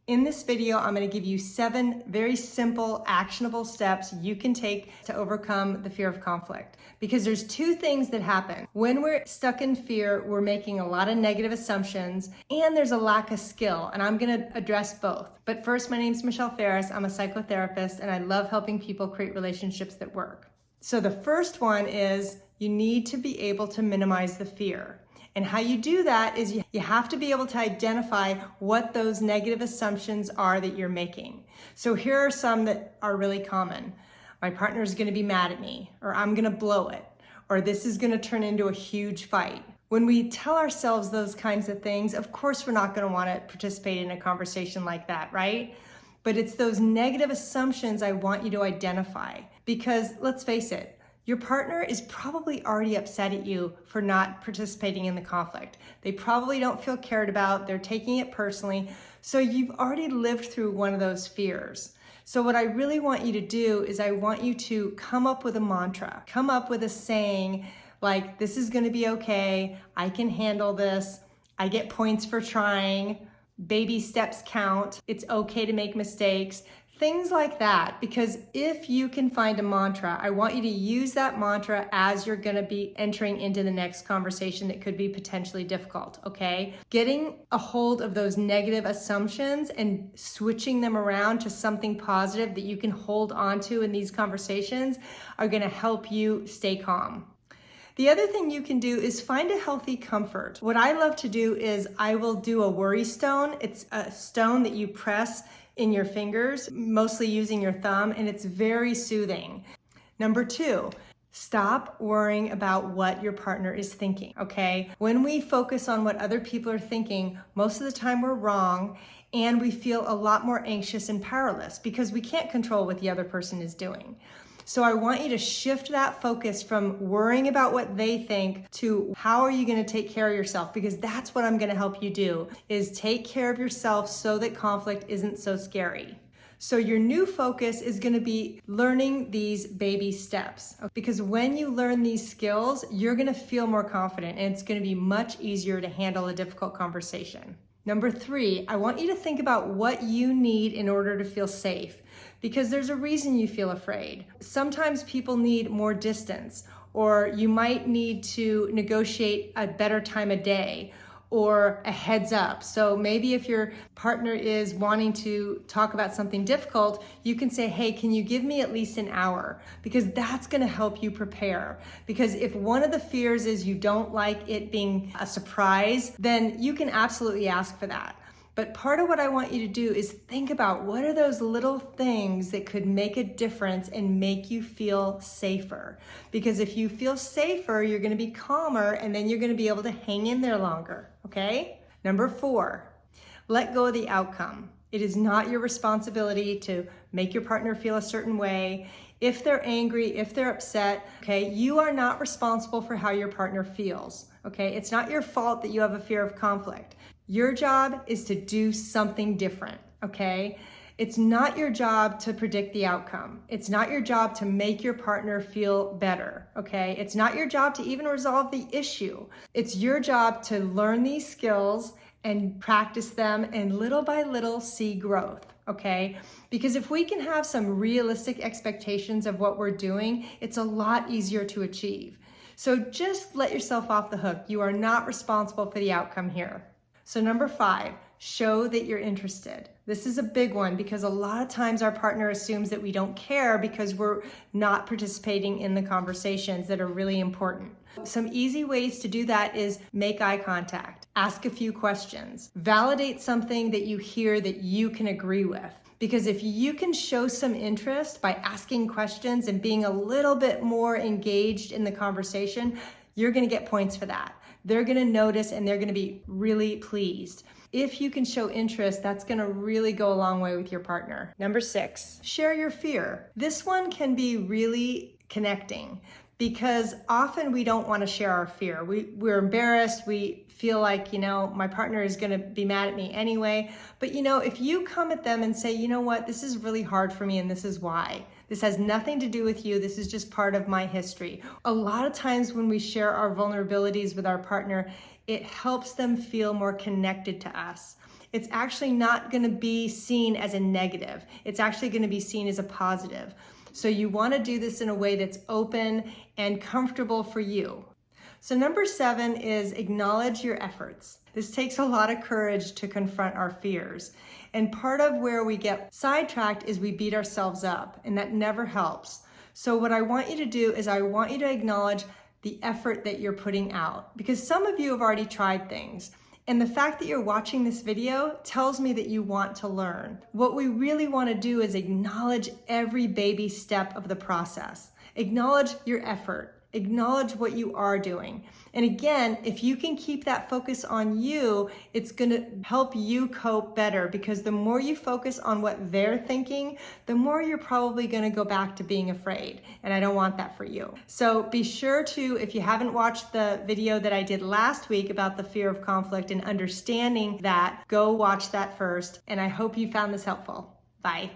In this video, I'm going to give you 7 very simple, actionable steps you can take to overcome the fear of conflict. Because there's 2 things that happen. When we're stuck in fear, we're making a lot of negative assumptions and there's a lack of skill. And I'm going to address both. But first, my name's Michelle Ferris. I'm a psychotherapist and I love helping people create relationships that work. So the first one is you need to be able to minimize the fear. And how you do that is you have to be able to identify what those negative assumptions are that you're making. So here are some that are really common. My partner is going to be mad at me, or I'm going to blow it, or this is going to turn into a huge fight. When we tell ourselves those kinds of things, of course we're not going to want to participate in a conversation like that, right? But it's those negative assumptions I want you to identify. Because let's face it, your partner is probably already upset at you for not participating in the conflict. They probably don't feel cared about. They're taking it personally. So you've already lived through one of those fears. So what I really want you to do is I want you to come up with a mantra, come up with a saying like, this is going to be okay. I can handle this. I get points for trying. Baby steps count. It's okay to make mistakes. Things like that, because if you can find a mantra, I want you to use that mantra as you're going to be entering into the next conversation that could be potentially difficult, okay? Getting a hold of those negative assumptions and switching them around to something positive that you can hold on to in these conversations are going to help you stay calm. The other thing you can do is find a healthy comfort. What I love to do is I will do a worry stone. It's a stone that you press in your fingers, mostly using your thumb, and it's very soothing. Number 2, stop worrying about what your partner is thinking, okay? When we focus on what other people are thinking, most of the time we're wrong, and we feel a lot more anxious and powerless because we can't control what the other person is doing. So I want you to shift that focus from worrying about what they think to how are you going to take care of yourself, because that's what I'm going to help you do, is take care of yourself so that conflict isn't so scary. So your new focus is going to be learning these baby steps, because when you learn these skills, you're going to feel more confident and it's going to be much easier to handle a difficult conversation. Number 3, I want you to think about what you need in order to feel safe, because there's a reason you feel afraid. Sometimes people need more distance, or you might need to negotiate a better time of day or a heads up. So maybe if your partner is wanting to talk about something difficult, you can say, hey, can you give me at least an hour? Because that's going to help you prepare. Because if one of the fears is you don't like it being a surprise, then you can absolutely ask for that. But part of what I want you to do is think about what are those little things that could make a difference and make you feel safer. Because if you feel safer, you're going to be calmer and then you're going to be able to hang in there longer, okay? Number 4, let go of the outcome. It is not your responsibility to make your partner feel a certain way. If they're angry, if they're upset, okay, you are not responsible for how your partner feels, okay? It's not your fault that you have a fear of conflict. Your job is to do something different, okay? It's not your job to predict the outcome. It's not your job to make your partner feel better, okay? It's not your job to even resolve the issue. It's your job to learn these skills and practice them and little by little see growth, okay? Because if we can have some realistic expectations of what we're doing, it's a lot easier to achieve. So just let yourself off the hook. You are not responsible for the outcome here. So number 5, show that you're interested. This is a big one because a lot of times our partner assumes that we don't care because we're not participating in the conversations that are really important. Some easy ways to do that is make eye contact, ask a few questions, validate something that you hear that you can agree with. Because if you can show some interest by asking questions and being a little bit more engaged in the conversation, you're going to get points for that. They're going to notice and they're going to be really pleased. If you can show interest, that's going to really go a long way with your partner. Number 6, share your fear. This one can be really connecting because often we don't want to share our fear. We're embarrassed. We feel like, my partner is going to be mad at me anyway. But if you come at them and say, you know what, this is really hard for me and this is why. This has nothing to do with you. This is just part of my history. A lot of times when we share our vulnerabilities with our partner, it helps them feel more connected to us. it's actually not going to be seen as a negative. It's actually going to be seen as a positive. So you want to do this in a way that's open and comfortable for you. So number 7 is acknowledge your efforts. This takes a lot of courage to confront our fears. And part of where we get sidetracked is we beat ourselves up, and that never helps. So what I want you to do is I want you to acknowledge the effort that you're putting out, because some of you have already tried things. And the fact that you're watching this video tells me that you want to learn. What we really want to do is acknowledge every baby step of the process. Acknowledge your effort. Acknowledge what you are doing. And again, if you can keep that focus on you, it's going to help you cope better, because the more you focus on what they're thinking, the more you're probably going to go back to being afraid. And I don't want that for you. So be sure to, if you haven't watched the video that I did last week about the fear of conflict and understanding that, go watch that first. And I hope you found this helpful. Bye.